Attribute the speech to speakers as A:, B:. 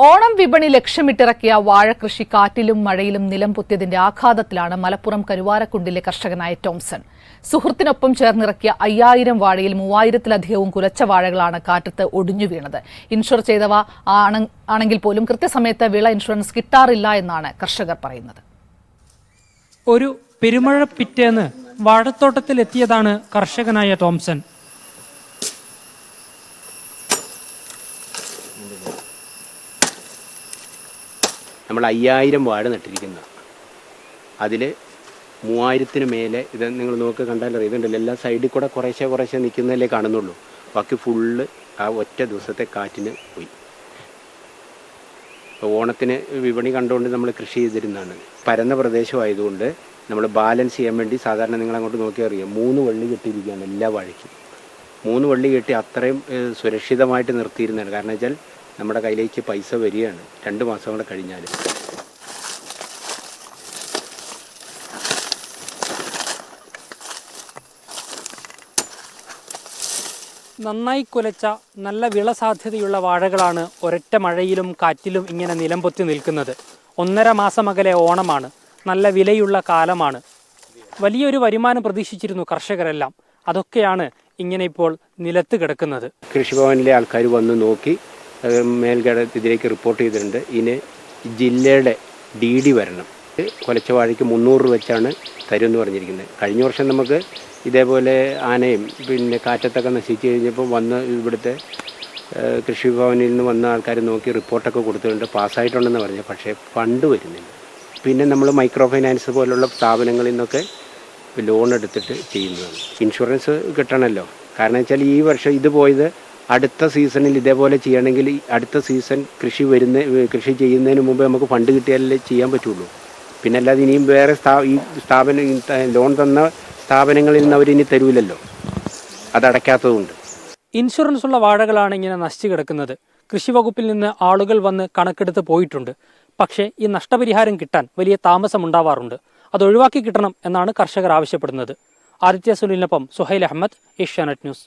A: ഓണം വിപണി ലക്ഷ്യമിട്ടിറക്കിയ വാഴകൃഷി കാറ്റിലും മഴയിലും നിലംപൊത്തിയതിന്റെ ആഘാതത്തിലാണ് മലപ്പുറം കരുവാരക്കുണ്ടിലെ കർഷകനായ ടോംസൺ. സുഹൃത്തിനൊപ്പം ചേർന്നിറക്കിയ 5000 വാഴയിൽ 3000-ലധികവും കുലച്ച വാഴകളാണ് കാറ്റത്ത് ഒടിഞ്ഞു വീണത്. ഇൻഷുർ ചെയ്തവ ആണെങ്കിൽ പോലും കൃത്യസമയത്ത് വിള ഇൻഷുറൻസ് കിട്ടാറില്ല എന്നാണ് കർഷകർ പറയുന്നത്.
B: ഒരു പെരുമഴ പിറ്റേന്ന് വാഴത്തോട്ടത്തിലെത്തിയതാണ് കർഷകനായ ടോംസൺ.
C: നമ്മൾ 5000 വാഴ നട്ടിരിക്കുന്ന അതിൽ 3000-ന് മേലെ ഇത് നിങ്ങൾ നോക്കി കണ്ടാൽ ഇതുണ്ടല്ലോ, എല്ലാ സൈഡിൽ കൂടെ കുറേശ്ശെ നിൽക്കുന്നതല്ലേ കാണുന്നുള്ളൂ. ബാക്കി ഫുള്ള് ആ ഒറ്റ ദിവസത്തെ കാറ്റിന് പോയി. ഓണത്തിന് വിപണി കണ്ടുകൊണ്ട് നമ്മൾ കൃഷി ചെയ്തിരുന്നതാണ്. പരന്ന പ്രദേശമായതുകൊണ്ട് നമ്മൾ ബാലൻസ് ചെയ്യാൻ വേണ്ടി സാധാരണ നിങ്ങൾ അങ്ങോട്ട് നോക്കി അറിയാം 3 വള്ളി കെട്ടിയിരിക്കുകയാണ് എല്ലാ വാഴയ്ക്കും. 3 വള്ളി കെട്ടി അത്രയും സുരക്ഷിതമായിട്ട് നിർത്തിയിരുന്നതാണ്. കാരണം വെച്ചാൽ നമ്മുടെ കയ്യിലേക്ക് പൈസ വരികയാണ് 2 മാസം കൂടെ കഴിഞ്ഞാൽ.
B: നന്നായി കുലച്ച നല്ല വിള സാധ്യതയുള്ള വാഴകളാണ് ഒരൊറ്റ മഴയിലും കാറ്റിലും ഇങ്ങനെ നിലംപൊത്തി നിൽക്കുന്നത്. 1.5 മാസം അകലെ ഓണമാണ്. നല്ല വിലയുള്ള കാലമാണ്. വലിയൊരു വരുമാനം പ്രതീക്ഷിച്ചിരുന്നു കർഷകരെല്ലാം. അതൊക്കെയാണ് ഇങ്ങനെ ഇപ്പോൾ നിലത്ത് കിടക്കുന്നത്.
C: കൃഷിഭവനിലെ ആൾക്കാർ വന്ന് നോക്കി ഇതിലേക്ക് റിപ്പോർട്ട് ചെയ്തിട്ടുണ്ട്. ഇതിന് ജില്ലയുടെ DD വരണം. കുലച്ച വാഴയ്ക്ക് 300 രൂപ വെച്ചാണ് തരുമെന്ന് പറഞ്ഞിരിക്കുന്നത്. കഴിഞ്ഞ വർഷം നമുക്ക് ഇതേപോലെ ആനയും പിന്നെ കാറ്റത്തൊക്കെ നശിച്ചു കഴിഞ്ഞപ്പോൾ വന്ന് ഇവിടുത്തെ കൃഷിഭവനിൽ നിന്ന് വന്ന ആൾക്കാർ നോക്കി റിപ്പോർട്ടൊക്കെ കൊടുത്തിട്ടുണ്ട്, പാസ്സായിട്ടുണ്ടെന്ന് പറഞ്ഞു. പക്ഷേ ഫണ്ട് വരുന്നില്ല. പിന്നെ നമ്മൾ മൈക്രോ ഫൈനാൻസ് പോലുള്ള സ്ഥാപനങ്ങളിൽ നിന്നൊക്കെ ലോൺ എടുത്തിട്ട് ചെയ്യുന്നതാണ്. ഇൻഷുറൻസ് കിട്ടണമല്ലോ. കാരണം വെച്ചാൽ ഈ വർഷം ഇത് പോയത് അടുത്ത സീസണിൽ ഇതേപോലെ ചെയ്യണമെങ്കിൽ അടുത്ത സീസൺ കൃഷി ചെയ്യുന്നതിന് മുമ്പ് നമുക്ക് ഫണ്ട് കിട്ടിയാലേ ചെയ്യാൻ പറ്റുള്ളൂ. പിന്നെ അല്ലാതെ ഇനിയും വേറെ ലോൺ തന്ന സ്ഥാപനങ്ങളിൽ നിന്ന് അവരിനി തരൂലല്ലോ, അതടയ്ക്കാത്തതുകൊണ്ട്.
B: ഇൻഷുറൻസ് ഉള്ള വാഴകളാണ് ഇങ്ങനെ നശിച്ചു കിടക്കുന്നത്. കൃഷി വകുപ്പിൽ നിന്ന് ആളുകൾ വന്ന് കണക്കെടുത്ത് പോയിട്ടുണ്ട്. പക്ഷേ ഈ നഷ്ടപരിഹാരം കിട്ടാൻ വലിയ താമസമുണ്ടാവാറുണ്ട്. അത് ഒഴിവാക്കി കിട്ടണം എന്നാണ് കർഷകർ ആവശ്യപ്പെടുന്നത്. ആദിത്യ സുനിലിനൊപ്പം സുഹൈൽ അഹമ്മദ്, ഏഷ്യാനെറ്റ് ന്യൂസ്.